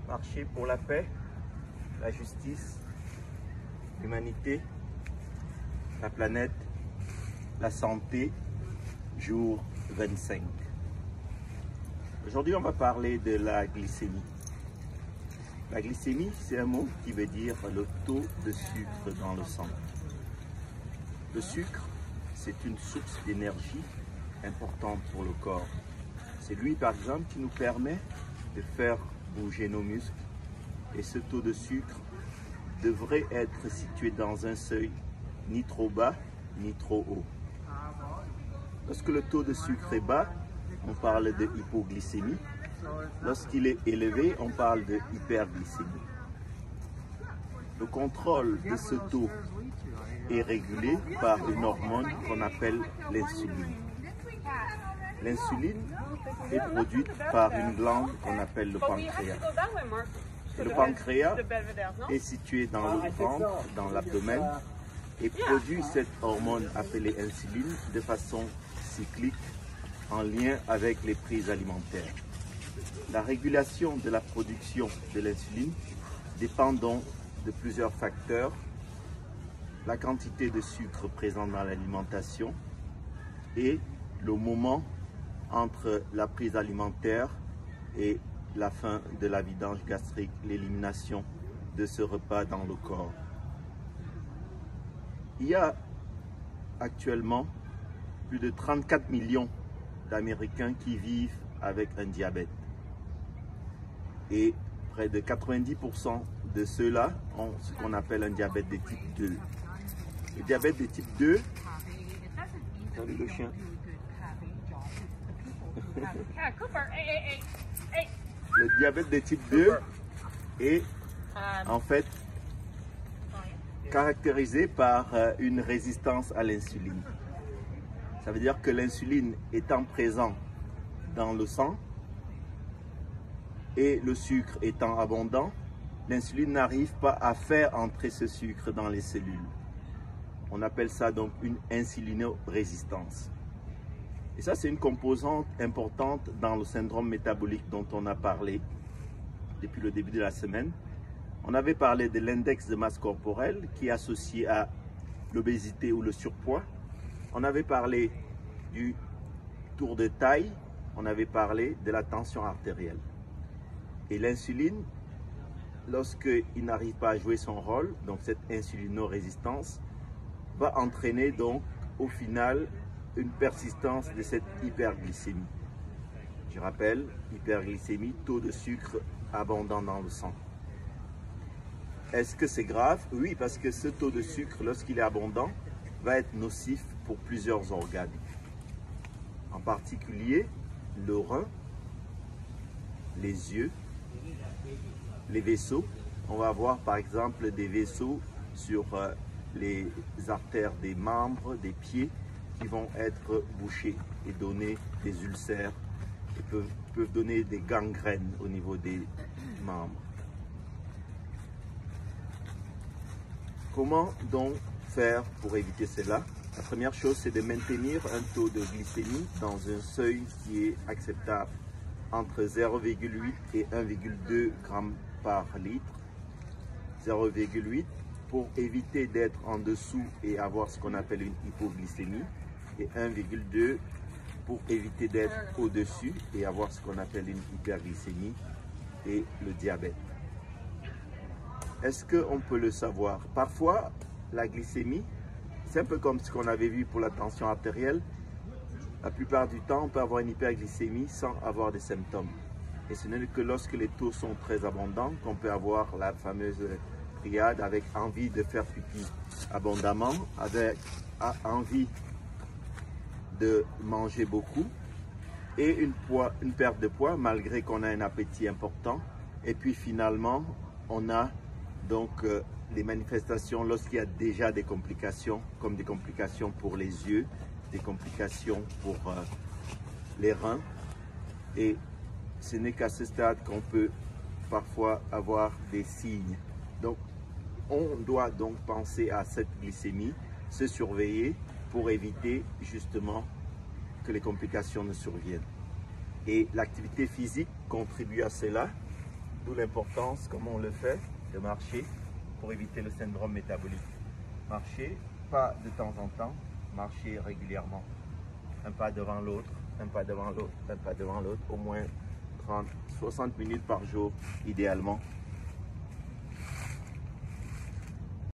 Marcher pour la paix, la justice, l'humanité, la planète, la santé, jour 25. Aujourd'hui, on va parler de la glycémie. La glycémie, c'est un mot qui veut dire le taux de sucre dans le sang. Le sucre, c'est une source d'énergie importante pour le corps. C'est lui, par exemple, qui nous permet de faire bouger nos muscles. Et ce taux de sucre devrait être situé dans un seuil ni trop bas, ni trop haut. Lorsque le taux de sucre est bas, on parle de hypoglycémie. Lorsqu'il est élevé, on parle de hyperglycémie. Le contrôle de ce taux est régulé par une hormone qu'on appelle l'insuline. L'insuline est produite par une glande qu'on appelle le pancréas. Et le pancréas est situé dans le ventre, dans l'abdomen, et produit cette hormone appelée insuline de façon cyclique en lien avec les prises alimentaires. La régulation de la production de l'insuline dépend donc de plusieurs facteurs: la quantité de sucre présent dans l'alimentation et le moment entre la prise alimentaire et la fin de la vidange gastrique, l'élimination de ce repas dans le corps. Il y a actuellement plus de 34 millions d'Américains qui vivent avec un diabète. Et près de 90% de ceux-là ont ce qu'on appelle un diabète de type 2. Le diabète de type 2, regardez le chien. Le diabète de type 2 est en fait caractérisé par une résistance à l'insuline. Ça veut dire que l'insuline étant présent dans le sang et le sucre étant abondant, l'insuline n'arrive pas à faire entrer ce sucre dans les cellules. On appelle ça donc une insulinorésistance. Et ça, c'est une composante importante dans le syndrome métabolique dont on a parlé depuis le début de la semaine. On avait parlé de l'index de masse corporelle qui est associé à l'obésité ou le surpoids. On avait parlé du tour de taille. On avait parlé de la tension artérielle. Et l'insuline, lorsqu'il n'arrive pas à jouer son rôle, donc cette insulinorésistance, va entraîner donc au final une persistance de cette hyperglycémie. Je rappelle, hyperglycémie, taux de sucre abondant dans le sang. Est-ce que c'est grave? Oui, parce que ce taux de sucre, lorsqu'il est abondant, va être nocif pour plusieurs organes. En particulier, le rein, les yeux, les vaisseaux. On va avoir par exemple des vaisseaux sur les artères des membres, des pieds, qui vont être bouchés et donner des ulcères et peuvent donner des gangrènes au niveau des membres. Comment donc faire pour éviter cela? La première chose, c'est de maintenir un taux de glycémie dans un seuil qui est acceptable, entre 0,8 et 1,2 g par litre. 0,8 pour éviter d'être en dessous et avoir ce qu'on appelle une hypoglycémie, et 1,2 pour éviter d'être au-dessus et avoir ce qu'on appelle une hyperglycémie et le diabète. Est-ce qu'on peut le savoir? Parfois, la glycémie, c'est un peu comme ce qu'on avait vu pour la tension artérielle. La plupart du temps, on peut avoir une hyperglycémie sans avoir des symptômes. Et ce n'est que lorsque les taux sont très abondants qu'on peut avoir la fameuse triade avec envie de faire pipi abondamment, avec envie de manger beaucoup et une perte de poids malgré qu'on a un appétit important. Et puis finalement, on a donc les manifestations lorsqu'il y a déjà des complications, comme des complications pour les yeux, des complications pour les reins. Et ce n'est qu'à ce stade qu'on peut parfois avoir des signes. Donc, on doit donc penser à cette glycémie, se surveiller pour éviter justement que les complications ne surviennent. Et l'activité physique contribue à cela. D'où l'importance, comme on le fait, de marcher pour éviter le syndrome métabolique. Marcher, pas de temps en temps, marcher régulièrement. Un pas devant l'autre, un pas devant l'autre, un pas devant l'autre, au moins 30, 60 minutes par jour, idéalement.